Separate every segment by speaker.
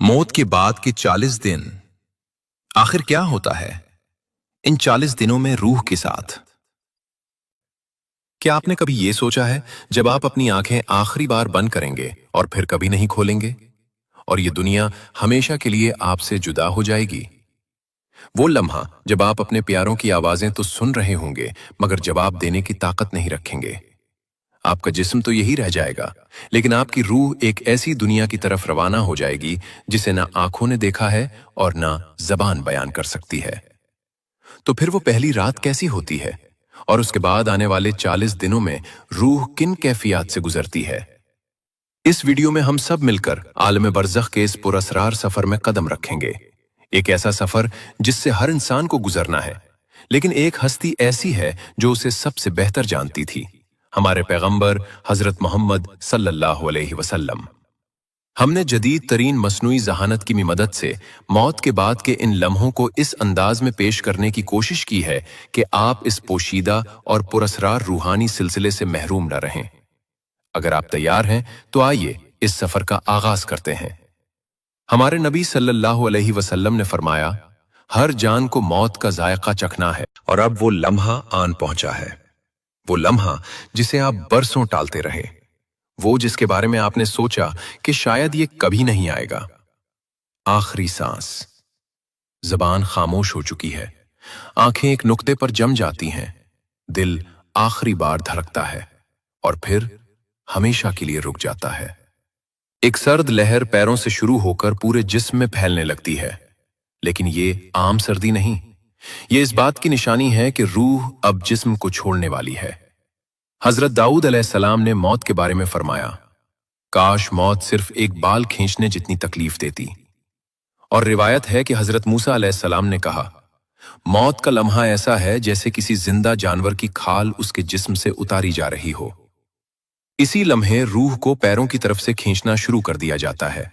Speaker 1: मौत के बाद के 40 दिन आखिर क्या होता है इन 40 दिनों में रूह के साथ? क्या आपने कभी ये सोचा है जब आप अपनी आंखें आखिरी बार बंद करेंगे और फिर कभी नहीं खोलेंगे और ये दुनिया हमेशा के लिए आपसे जुदा हो जाएगी? वो लम्हा जब आप अपने प्यारों की आवाजें तो सुन रहे होंगे मगर जवाब देने की ताकत नहीं रखेंगे। आपका जिस्म तो यही रह जाएगा, लेकिन आपकी रूह एक ऐसी दुनिया की तरफ रवाना हो जाएगी जिसे ना आंखों ने देखा है और ना जबान बयान कर सकती है। तो फिर वो पहली रात कैसी होती है और उसके बाद आने वाले 40 दिनों में रूह किन कैफियत से गुजरती है? इस वीडियो में हम सब मिलकर आलम बरज़ख के इस पुरअसरार सफर में कदम रखेंगे। एक ऐसा सफर जिससे हर इंसान को गुजरना है, लेकिन एक हस्ती ऐसी है जो उसे सबसे बेहतर जानती थी, हमारे पैगंबर हजरत मोहम्मद सल्लल्लाहु अलैहि वसल्लम। हमने जदीद तरीन मसनूई जहानत की मदद से मौत के बाद के इन लम्हों को इस अंदाज में पेश करने की कोशिश की है कि आप इस पोशीदा और पुरअसरार रूहानी सिलसिले से महरूम न रहें। अगर आप तैयार हैं तो आइए इस सफर का आगाज करते हैं। हमारे नबी सल्लल्लाहु अलैहि वसल्लम ने फरमाया, हर जान को मौत का जायका चखना है और अब वो लम्हा आन पहुंचा है। वो लम्हा जिसे आप बरसों टालते रहे, वो जिसके बारे में आपने सोचा कि शायद ये कभी नहीं आएगा। आखिरी सांस। जबान खामोश हो चुकी है, आंखें एक नुक्ते पर जम जाती हैं, दिल आखिरी बार धड़कता है और फिर हमेशा के लिए रुक जाता है। एक सर्द लहर पैरों से शुरू होकर पूरे जिस्म में फैलने लगती है, लेकिन ये आम सर्दी नहीं, ये इस बात की निशानी है कि रूह अब जिस्म को छोड़ने वाली है। हजरत दाऊद अलैहिस्सलाम ने मौत के बारे में फरमाया, काश मौत सिर्फ एक बाल खींचने जितनी तकलीफ देती। और रिवायत है कि हजरत मूसा अलैहिस्सलाम ने कहा, मौत का लम्हा ऐसा है जैसे किसी जिंदा जानवर की खाल उसके जिस्म से उतारी जा रही हो। इसी लम्हे रूह को पैरों की तरफ से खींचना शुरू कर दिया जाता है।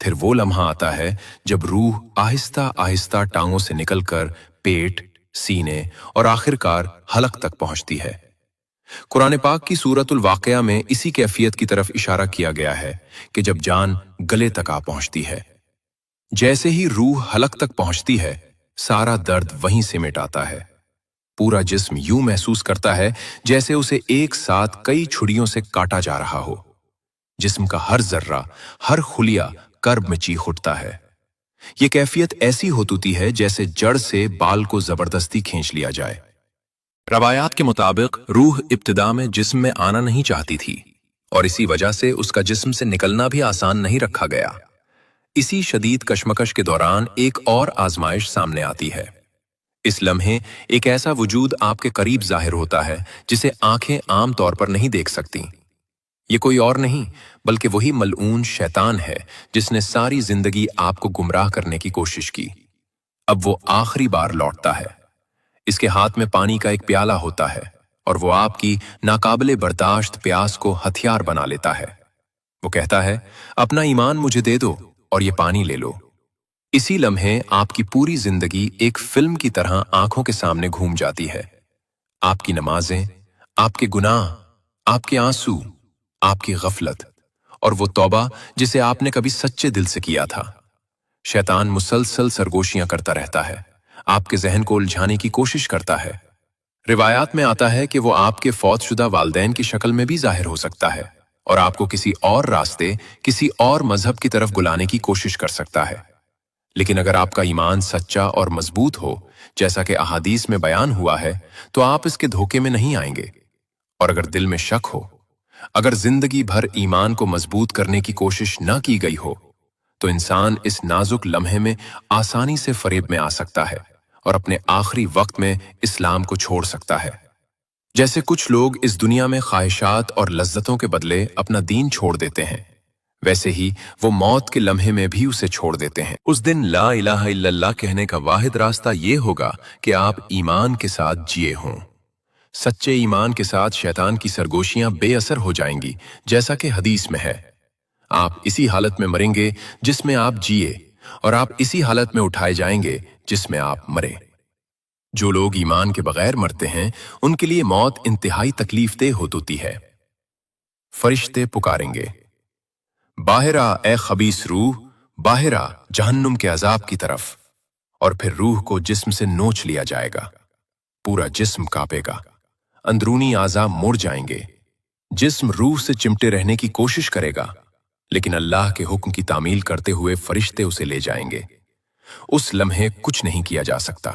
Speaker 1: फिर वो लम्हा आता है जब रूह आहिस्ता आहिस्ता टांगों से निकलकर पेट, सीने और आखिरकार हलक तक पहुंचती है। कुरान पाक की सूरतुल वाक़िया में इसी कैफियत की तरफ इशारा किया गया है कि जब जान गले तक आ पहुंचती है। जैसे ही रूह हलक तक पहुंचती है, सारा दर्द वहीं से मिट आता है। पूरा जिस्म यूं महसूस करता है जैसे उसे एक साथ कई छुरियों से काटा जा रहा हो। जिस्म का हर जर्रा, हर खुलिया कर्ब में चीख उठता है। ये कैफियत ऐसी होती है जैसे जड़ से बाल को जबरदस्ती खींच लिया जाए। रवायात के मुताबिक रूह इब्तिदा में जिस्म में आना नहीं चाहती थी और इसी वजह से उसका जिस्म से निकलना भी आसान नहीं रखा गया। इसी शदीद कशमकश के दौरान एक और आजमाइश सामने आती है। इस लम्हे एक ऐसा वजूद आपके करीब जाहिर होता है जिसे आंखें आम तौर पर नहीं देख सकती। ये कोई और नहीं बल्कि वही मलऊन शैतान है जिसने सारी जिंदगी आपको गुमराह करने की कोशिश की। अब वो आखिरी बार लौटता है। इसके हाथ में पानी का एक प्याला होता है और वो आपकी नाकाबिले बर्दाश्त प्यास को हथियार बना लेता है। वो कहता है, अपना ईमान मुझे दे दो और ये पानी ले लो। इसी लम्हे आपकी पूरी जिंदगी एक फिल्म की तरह आंखों के सामने घूम जाती है। आपकी नमाजें, आपके गुनाह, आपके आंसू, आपकी गफलत और वो तौबा जिसे आपने कभी सच्चे दिल से किया था। शैतान मुसलसल सरगोशियां करता रहता है, आपके जहन को उलझाने की कोशिश करता है। रिवायात में आता है कि वो आपके फौतशुदा वालदैन की शक्ल में भी जाहिर हो सकता है और आपको किसी और रास्ते, किसी और मजहब की तरफ बुलाने की कोशिश कर सकता है। लेकिन अगर आपका ईमान सच्चा और मजबूत हो, जैसा कि अहादीस में बयान हुआ है, तो आप इसके धोखे में नहीं आएंगे। और अगर दिल में शक हो, अगर जिंदगी भर ईमान को मजबूत करने की कोशिश न की गई हो, तो इंसान इस नाजुक लम्हे में आसानी से फरेब में आ सकता है और अपने आखिरी वक्त में इस्लाम को छोड़ सकता है। जैसे कुछ लोग इस दुनिया में ख्वाहिशात और लज्जतों के बदले अपना दीन छोड़ देते हैं, वैसे ही वो मौत के लम्हे में भी उसे छोड़ देते हैं। उस दिन ला इलाहा इल्लल्लाह कहने का वाहिद रास्ता ये होगा कि आप ईमान के साथ जिए हों। सच्चे ईमान के साथ शैतान की सरगोशियां बेअसर हो जाएंगी, जैसा कि हदीस में है। आप इसी हालत में मरेंगे जिसमें आप जिए और आप इसी हालत में उठाए जाएंगे जिसमें आप मरे। जो लोग ईमान के बगैर मरते हैं उनके लिए मौत इंतहाई तकलीफदेह होती है। फरिश्ते पुकारेंगे, बाहर आ ए खबीस रूह, बाहिरा जहन्नुम के अजाब की तरफ, और फिर रूह को जिस्म से नोच लिया जाएगा। पूरा जिस्म कांपेगा, अंदरूनी आज़ा मुड़ जाएंगे। जिस्म रूह से चिमटे रहने की कोशिश करेगा, लेकिन अल्लाह के हुक्म की तामील करते हुए फरिश्ते उसे ले जाएंगे। उस लम्हे कुछ नहीं किया जा सकता।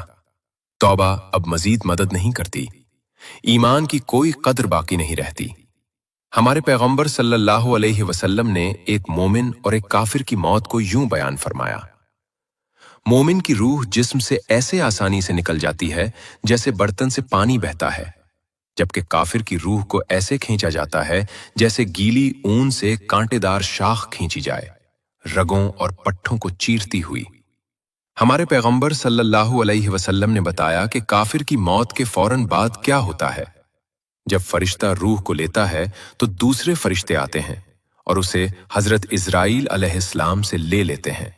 Speaker 1: तौबा अब मजीद मदद नहीं करती। ईमान की कोई कद्र बाकी नहीं रहती। हमारे पैगंबर सल्लल्लाहु अलैहि वसल्लम ने एक मोमिन और एक काफिर की मौत को यूं बयान फरमाया। मोमिन की रूह जिस्म से ऐसे आसानी से निकल जाती है जैसे बर्तन से पानी बहता है, जबकि काफिर की रूह को ऐसे खींचा जाता है जैसे गीली ऊन से कांटेदार शाख खींची जाए, रगों और पट्ठों को चीरती हुई। हमारे पैगंबर सल्लल्लाहु अलैहि वसल्लम ने बताया कि काफिर की मौत के फौरन बाद क्या होता है। जब फरिश्ता रूह को लेता है तो दूसरे फरिश्ते आते हैं और उसे हजरत इज़राइल अलैहिस्सलाम से ले लेते हैं।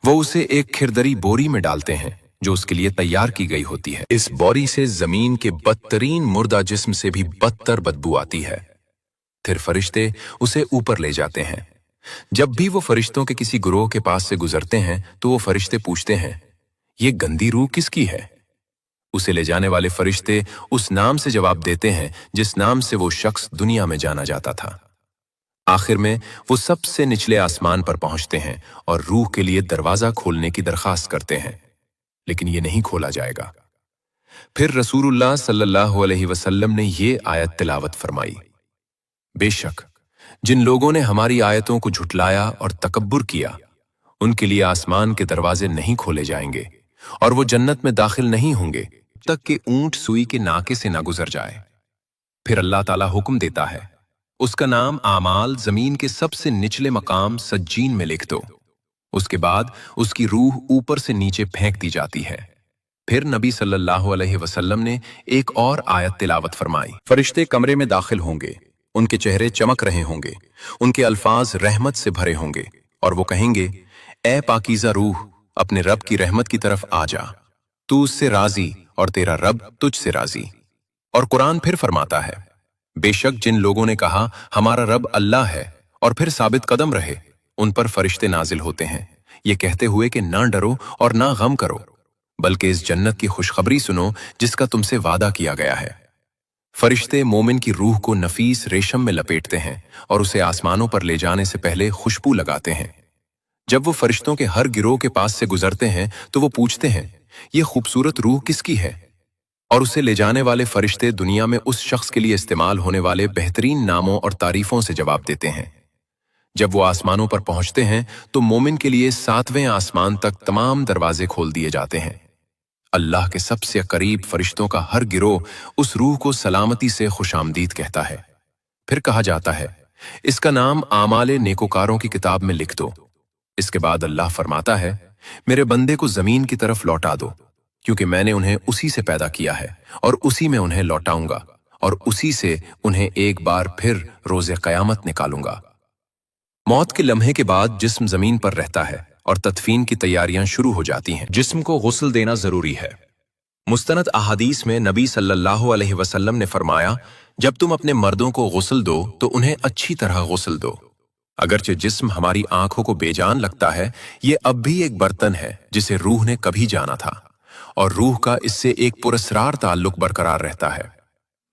Speaker 1: वो उसे एक खिरदरी बोरी में डालते हैं जो उसके लिए तैयार की गई होती है। इस बोरी से जमीन के बदतरीन मुर्दा जिस्म से भी बदतर बदबू आती है। फिर फरिश्ते उसे ऊपर ले जाते हैं। जब भी वो फरिश्तों के किसी गुरोह के पास से गुजरते हैं तो वो फरिश्ते पूछते हैं, ये गंदी रूह किसकी है? उसे ले जाने वाले फरिश्ते उस नाम से जवाब देते हैं जिस नाम से वो शख्स दुनिया में जाना जाता था। आखिर में वो सबसे निचले आसमान पर पहुंचते हैं और रूह के लिए दरवाजा खोलने की दरखास्त करते हैं, लेकिन ये नहीं खोला जाएगा। फिर रसूलुल्लाह सल्लल्लाहु अलैहि वसल्लम ने ये आयत तिलावत फरमाई, बेशक जिन लोगों ने हमारी आयतों को झुटलाया और तकब्बुर किया, उनके लिए आसमान के दरवाजे नहीं खोले जाएंगे और वो जन्नत में दाखिल नहीं होंगे तक कि ऊंट सुई के नाके से ना गुजर जाए। फिर अल्लाह ताला हुक्म देता है, उसका नाम आमाल जमीन के सबसे निचले मकाम सज्जीन में लिख दो। उसके बाद उसकी रूह ऊपर से नीचे फेंक दी जाती है। फिर नबी सल्लल्लाहु अलैहि वसल्लम ने एक और आयत तिलावत फरमाई, फरिश्ते कमरे में दाखिल होंगे, उनके चेहरे चमक रहे होंगे, उनके अल्फाज रहमत से भरे होंगे और वो कहेंगे, ए पाकीज़ा रूह, अपने रब की रहमत की तरफ आ जा, तू उससे राजी और तेरा रब तुझसे राजी। और कुरान फिर फरमाता है, बेशक जिन लोगों ने कहा हमारा रब अल्लाह है और फिर साबित कदम रहे, उन पर फरिश्ते नाजिल होते हैं ये कहते हुए कि ना डरो और ना गम करो, बल्कि इस जन्नत की खुशखबरी सुनो जिसका तुमसे वादा किया गया है। फरिश्ते मोमिन की रूह को नफीस रेशम में लपेटते हैं और उसे आसमानों पर ले जाने से पहले खुशबू लगाते हैं। जब वो फरिश्तों के हर गिरोह के पास से गुजरते हैं तो वो पूछते हैं, ये खूबसूरत रूह किसकी है? और उसे ले जाने वाले फरिश्ते दुनिया में उस शख्स के लिए इस्तेमाल होने वाले बेहतरीन नामों और तारीफों से जवाब देते हैं। जब वो आसमानों पर पहुंचते हैं तो मोमिन के लिए 7वें आसमान तक तमाम दरवाजे खोल दिए जाते हैं। अल्लाह के सबसे करीब फरिश्तों का हर गिरोह उस रूह को सलामती से खुशामदीद कहता है। फिर कहा जाता है, इसका नाम आमाले नेकोकारों की किताब में लिख दो। इसके बाद अल्लाह फरमाता है, मेरे बंदे को जमीन की तरफ लौटा दो, क्योंकि मैंने उन्हें उसी से पैदा किया है और उसी में उन्हें लौटाऊंगा और उसी से उन्हें एक बार फिर रोज़े क़यामत निकालूंगा। मौत के लम्हे के बाद जिस्म जमीन पर रहता है और तदफीन की तैयारियां शुरू हो जाती हैं। जिस्म को गुस्ल देना जरूरी है। मुस्तनद अहादीस में नबी सल्लल्लाहु अलैहि वसल्लम ने फरमाया, जब तुम अपने मर्दों को गुस्ल दो तो उन्हें अच्छी तरह गुस्ल दो। अगरचे जिस्म हमारी आंखों को बेजान लगता है, ये अब भी एक बर्तन है जिसे रूह ने कभी जाना था और रूह का इससे एक पुरस्रार ताल्लुक बरकरार रहता है।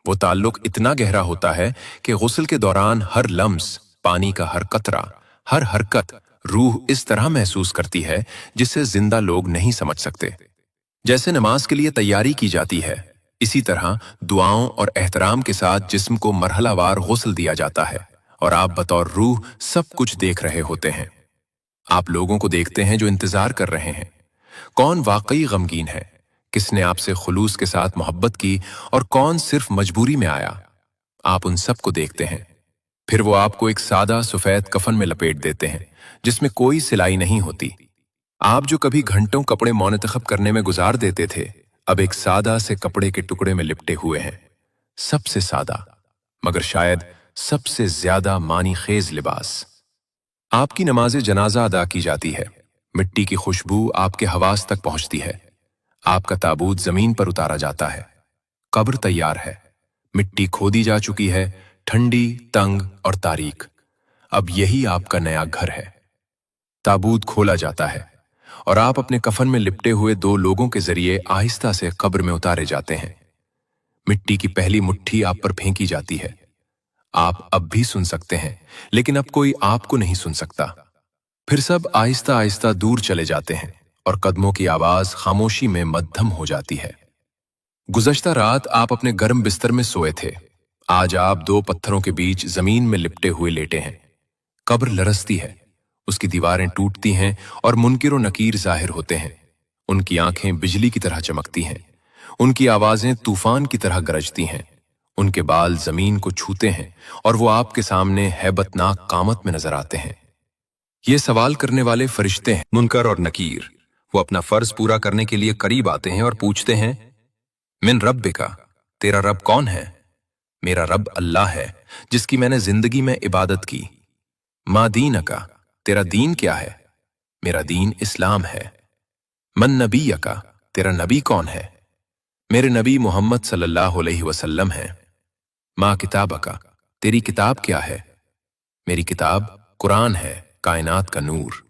Speaker 1: वो ताल्लुक इतना गहरा होता है कि गुस्ल के दौरान हर लम्स, पानी का हर कतरा, हर हरकत रूह इस तरह महसूस करती है जिसे जिंदा लोग नहीं समझ सकते। जैसे नमाज के लिए तैयारी की जाती है, इसी तरह दुआओं और एहतराम के साथ जिस्म को मरहलावार गुस्ल दिया जाता है और आप बतौर रूह सब कुछ देख रहे होते हैं। आप लोगों को देखते हैं जो इंतजार कर रहे हैं, कौन वाकई गमगीन है, किसने आपसे खुलूस के साथ मोहब्बत की और कौन सिर्फ मजबूरी में आया। आप उन सब को देखते हैं। फिर वो आपको एक सादा सफेद कफन में लपेट देते हैं जिसमें कोई सिलाई नहीं होती। आप जो कभी घंटों कपड़े मुंतखब करने में गुजार देते थे, अब एक सादा से कपड़े के टुकड़े में लिपटे हुए हैं। सबसे सादा मगर शायद सबसे ज्यादा मानी खेज लिबास। आपकी नमाज़े जनाजा अदा की जाती है, मिट्टी की खुशबू आपके हवास तक पहुंचती है। आपका ताबूत जमीन पर उतारा जाता है। कब्र तैयार है, मिट्टी खोदी जा चुकी है, ठंडी, तंग और तारीक। अब यही आपका नया घर है। ताबूत खोला जाता है और आप अपने कफन में लिपटे हुए दो लोगों के जरिए आहिस्ता से कब्र में उतारे जाते हैं। मिट्टी की पहली मुट्ठी आप पर फेंकी जाती है। आप अब भी सुन सकते हैं, लेकिन अब कोई आपको नहीं सुन सकता। फिर सब आहिस्ता आहिस्ता दूर चले जाते हैं और कदमों की आवाज खामोशी में मद्धम हो जाती है। गुज़श्ता रात आप अपने गर्म बिस्तर में सोए थे। आज आप दो पत्थरों के बीच जमीन में लिपटे हुए लेटे हैं। कब्र लरसती है, उसकी दीवारें टूटती हैं और मुनकिर और नकीर जाहिर होते हैं। उनकी आंखें बिजली की तरह चमकती हैं, उनकी आवाजें तूफान की तरह गरजती हैं, उनके बाल जमीन को छूते हैं और वो आपके सामने हैबतनाक कामत में नजर आते हैं। ये सवाल करने वाले फरिश्ते हैं, मुनकर और नकीर। वो अपना फर्ज पूरा करने के लिए करीब आते हैं और पूछते हैं, मिन रब्बिका, तेरा रब कौन है? मेरा रब अल्लाह है जिसकी मैंने जिंदगी में इबादत की। मा दीनका, तेरा दीन क्या है? मेरा दीन इस्लाम है। मन नबीयका, तेरा नबी कौन है? मेरे नबी मोहम्मद सल्लल्लाहु अलैहि वसल्लम है। मा किताबका, तेरी किताब क्या है? मेरी किताब कुरान है, कायनात का नूर।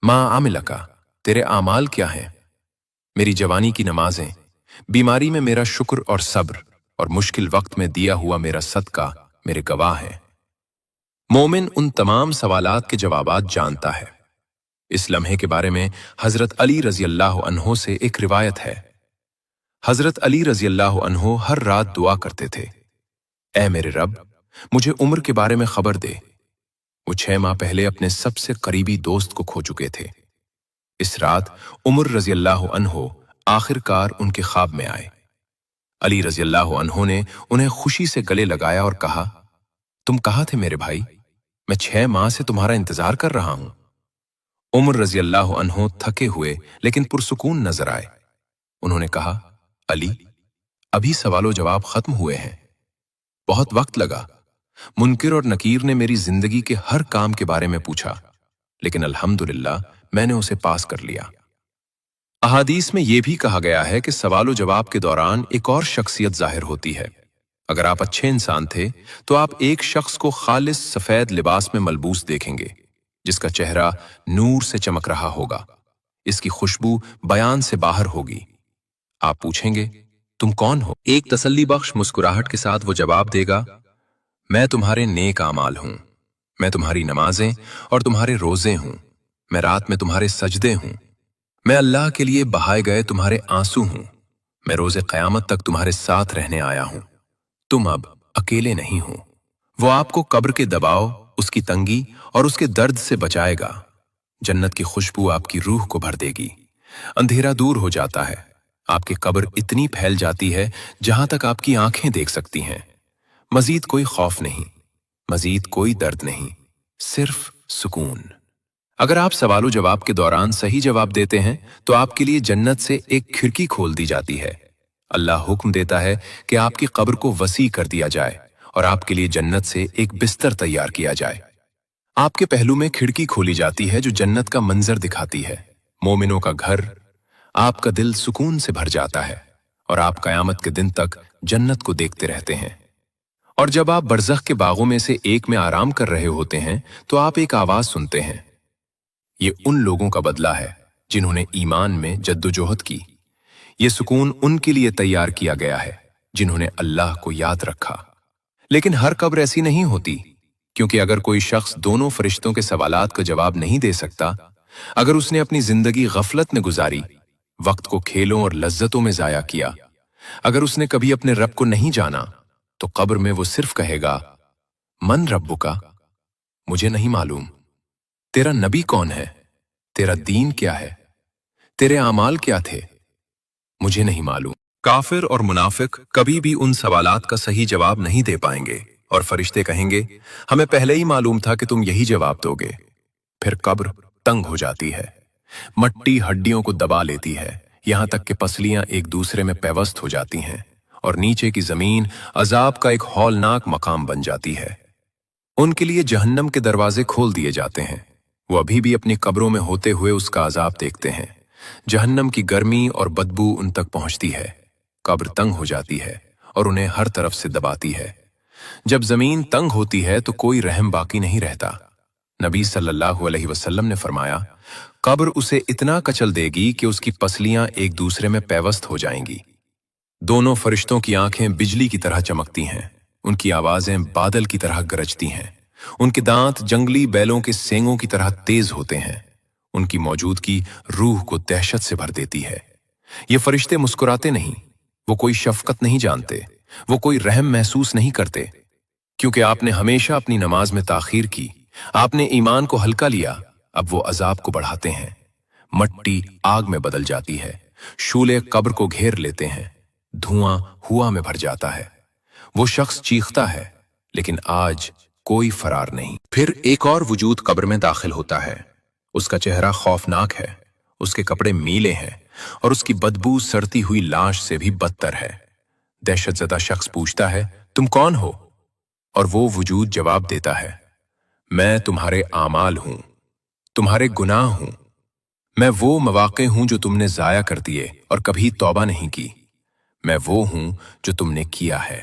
Speaker 1: मा आमिलका, तेरे आमाल क्या हैं? मेरी जवानी की नमाजें, बीमारी में मेरा शुक्र और सब्र और मुश्किल वक्त में दिया हुआ मेरा सदका मेरे गवाह हैं। मोमिन उन तमाम सवालात के जवाबात जानता है। इस लम्हे के बारे में हजरत अली रजी अल्लाह अन्हो से एक रिवायत है। हजरत अली रजी अल्लाह अन्हो हर रात दुआ करते थे, ऐ मेरे रब, मुझे उम्र के बारे में खबर दे। वो 6 माह पहले अपने सबसे करीबी दोस्त को खो चुके थे। इस रात उमर रजी अल्लाह अन्हो आखिरकार उनके ख्वाब में आए। अली रजी अल्लाह अन्हो ने उन्हें खुशी से गले लगाया और कहा, तुम कहाँ थे मेरे भाई? मैं 6 माह से तुम्हारा इंतजार कर रहा हूं। उमर रजी अल्लाह अन्हो थके हुए लेकिन पुरसुकून नजर आए। उन्होंने कहा, अली, अभी सवालो जवाब खत्म हुए हैं। बहुत वक्त लगा। मुनकिर और नकीर ने मेरी जिंदगी के हर काम के बारे में पूछा, लेकिन अल्हम्दुलिल्लाह मैंने उसे पास कर लिया। अहादीस में यह भी कहा गया है कि सवालो जवाब के दौरान एक और शख्सियत जाहिर होती है। अगर आप अच्छे इंसान थे तो आप एक शख्स को खालिस सफेद लिबास में मलबूस देखेंगे, जिसका चेहरा नूर से चमक रहा होगा। इसकी खुशबू बयान से बाहर होगी। आप पूछेंगे, तुम कौन हो? एक तसल्ली बख्श मुस्कुराहट के साथ वो जवाब देगा, मैं तुम्हारे नेक आमाल हूं। मैं तुम्हारी नमाजें और तुम्हारे रोजे हूं। मैं रात में तुम्हारे सजदे हूं। मैं अल्लाह के लिए बहाए गए तुम्हारे आंसू हूं। मैं रोजे क़यामत तक तुम्हारे साथ रहने आया हूं। तुम अब अकेले नहीं हो। वो आपको कब्र के दबाव, उसकी तंगी और उसके दर्द से बचाएगा। जन्नत की खुशबू आपकी रूह को भर देगी। अंधेरा दूर हो जाता है। आपकी कब्र इतनी फैल जाती है जहां तक आपकी आंखें देख सकती हैं। मजीद कोई खौफ नहीं, मजीद कोई दर्द नहीं, सिर्फ सुकून। अगर आप सवालो जवाब के दौरान सही जवाब देते हैं तो आपके लिए जन्नत से एक खिड़की खोल दी जाती है। अल्लाह हुक्म देता है कि आपकी कब्र को वसी कर दिया जाए और आपके लिए जन्नत से एक बिस्तर तैयार किया जाए। आपके पहलू में खिड़की खोली जाती है जो जन्नत का मंजर दिखाती है, मोमिनों का घर। आपका दिल सुकून से भर जाता है और आप कयामत के दिन तक जन्नत को देखते रहते हैं। और जब आप बरज़ख के बागों में से एक में आराम कर रहे होते हैं तो आप एक आवाज सुनते हैं। ये उन लोगों का बदला है जिन्होंने ईमान में जद्दोजहद की। ये सुकून उनके लिए तैयार किया गया है जिन्होंने अल्लाह को याद रखा। लेकिन हर कब्र ऐसी नहीं होती, क्योंकि अगर कोई शख्स दोनों फरिश्तों के सवालात का जवाब नहीं दे सकता, अगर उसने अपनी जिंदगी गफलत में गुजारी, वक्त को खेलों और लज्जतों में जाया किया, अगर उसने कभी अपने रब को नहीं जाना, तो कब्र में वो सिर्फ कहेगा, मन रब्बुका, मुझे नहीं मालूम। तेरा नबी कौन है? तेरा दीन क्या है? तेरे आमाल क्या थे? मुझे नहीं मालूम। काफिर और मुनाफिक कभी भी उन सवालात का सही जवाब नहीं दे पाएंगे और फरिश्ते कहेंगे, हमें पहले ही मालूम था कि तुम यही जवाब दोगे। फिर कब्र तंग हो जाती है। मट्टी हड्डियों को दबा लेती है, यहां तक कि पसलियां एक दूसरे में पैवस्त हो जाती हैं और नीचे की जमीन अजाब का एक हौलनाक मकाम बन जाती है। उनके लिए जहन्नम के दरवाजे खोल दिए जाते हैं। वो अभी भी अपनी कब्रों में होते हुए उसका अजाब देखते हैं। जहन्नम की गर्मी और बदबू उन तक पहुंचती है। कब्र तंग हो जाती है और उन्हें हर तरफ से दबाती है। जब जमीन तंग होती है तो कोई रहम बाकी नहीं रहता। नबी सल्लल्लाहु अलैहि वसल्लम ने फरमाया, कब्र उसे इतना कचल देगी कि उसकी पसलियां एक दूसरे में पैवस्त हो जाएंगी। दोनों फरिश्तों की आंखें बिजली की तरह चमकती हैं, उनकी आवाजें बादल की तरह गरजती हैं, उनके दांत जंगली बैलों के सींगों की तरह तेज होते हैं। उनकी मौजूदगी रूह को दहशत से भर देती है। ये फरिश्ते मुस्कुराते नहीं, वो कोई शफकत नहीं जानते, वो कोई रहम महसूस नहीं करते, क्योंकि आपने हमेशा अपनी नमाज में ताखीर की, आपने ईमान को हल्का लिया। अब वो अजाब को बढ़ाते हैं। मट्टी आग में बदल जाती है, शूले कब्र को घेर लेते हैं, धुआं हुआ में भर जाता है। वो शख्स चीखता है, लेकिन आज कोई फरार नहीं। फिर एक और वजूद कब्र में दाखिल होता है। उसका चेहरा खौफनाक है, उसके कपड़े मीले हैं और उसकी बदबू सड़ती हुई लाश से भी बदतर है। दहशतजदा शख्स पूछता है, तुम कौन हो? और वो वजूद जवाब देता है, मैं तुम्हारे आमाल हूं, तुम्हारे गुनाह हूं, मैं वो मवाक़े हूं जो तुमने जाया कर दिए और कभी तौबा नहीं की, मैं वो हूं जो तुमने किया है।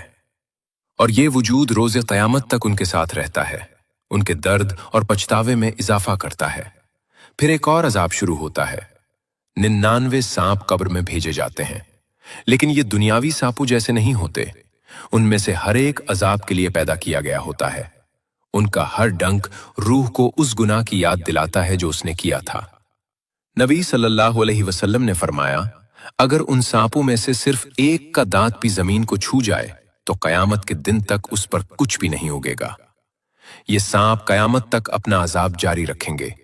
Speaker 1: और ये वजूद रोज़े क़यामत तक उनके साथ रहता है, उनके दर्द और पछतावे में इजाफा करता है। फिर एक और अजाब शुरू होता है। 99 सांप कब्र में भेजे जाते हैं, लेकिन ये दुनियावी सांपों जैसे नहीं होते। उनमें से हर एक अजाब के लिए पैदा किया गया होता है। उनका हर डंक रूह को उस गुनाह की याद दिलाता है जो उसने किया था। नबी सल्लल्लाहु अलैहि वसल्लम ने फरमाया, अगर उन सांपों में से सिर्फ एक का दांत भी जमीन को छू जाए तो कयामत के दिन तक उस पर कुछ भी नहीं उगेगा। ये सांप कयामत तक अपना अजाब जारी रखेंगे,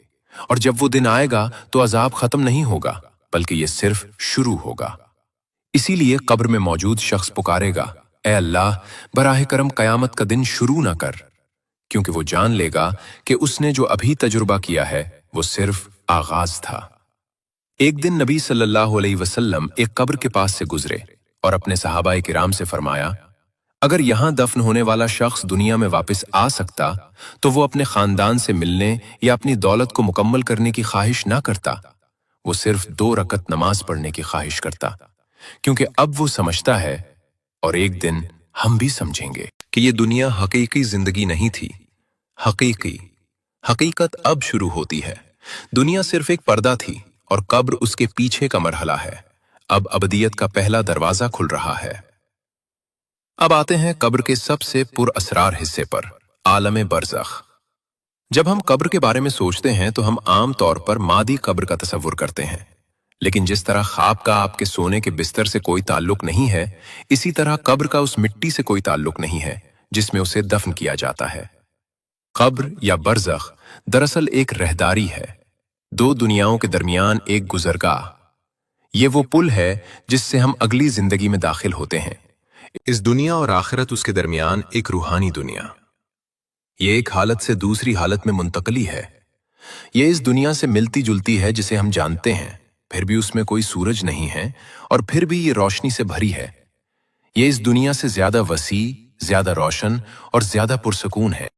Speaker 1: और जब वो दिन आएगा तो अजाब खत्म नहीं होगा, बल्कि ये सिर्फ शुरू होगा। इसीलिए कब्र में मौजूद शख्स पुकारेगा, ए अल्लाह, बराह करम कयामत का दिन शुरू ना कर, क्योंकि वो जान लेगा कि उसने जो अभी तजुर्बा किया है वो सिर्फ आगाज था। एक दिन नबी सल्लल्लाहु अलैहि वसल्लम एक कब्र के पास से गुजरे और अपने सहाबाए किराम से फरमाया, अगर यहां दफन होने वाला शख्स दुनिया में वापस आ सकता तो वो अपने खानदान से मिलने या अपनी दौलत को मुकम्मल करने की ख्वाहिश ना करता, वो सिर्फ 2 रकत नमाज पढ़ने की ख्वाहिश करता, क्योंकि अब वो समझता है, और एक दिन हम भी समझेंगे, कि ये दुनिया हकीकी जिंदगी नहीं थी। हकीकत अब शुरू होती है। दुनिया सिर्फ एक पर्दा थी और कब्र उसके पीछे का मरहला है। अब अबदियत का पहला दरवाजा खुल रहा है। अब आते हैं कब्र के सबसे पुरअसरार हिस्से पर, आलम बरज़ख। जब हम कब्र के बारे में सोचते हैं तो हम आम तौर पर मादी कब्र का तसव्वुर करते हैं, लेकिन जिस तरह ख्वाब का आपके सोने के बिस्तर से कोई ताल्लुक नहीं है, इसी तरह कब्र का उस मिट्टी से कोई ताल्लुक नहीं है जिसमें उसे दफन किया जाता है। कब्र या बरज़ख दरअसल एक रहदारी है, 2 दुनियाओं के दरमियान एक गुजरगाह। ये वो पुल है जिससे हम अगली जिंदगी में दाखिल होते हैं। इस दुनिया और आखिरत उसके दरमियान एक रूहानी दुनिया। ये एक हालत से दूसरी हालत में मुंतकली है। ये इस दुनिया से मिलती जुलती है जिसे हम जानते हैं, फिर भी उसमें कोई सूरज नहीं है और फिर भी ये रोशनी से भरी है। ये इस दुनिया से ज्यादा वसी, ज्यादा रोशन और ज्यादा पुरसकून है।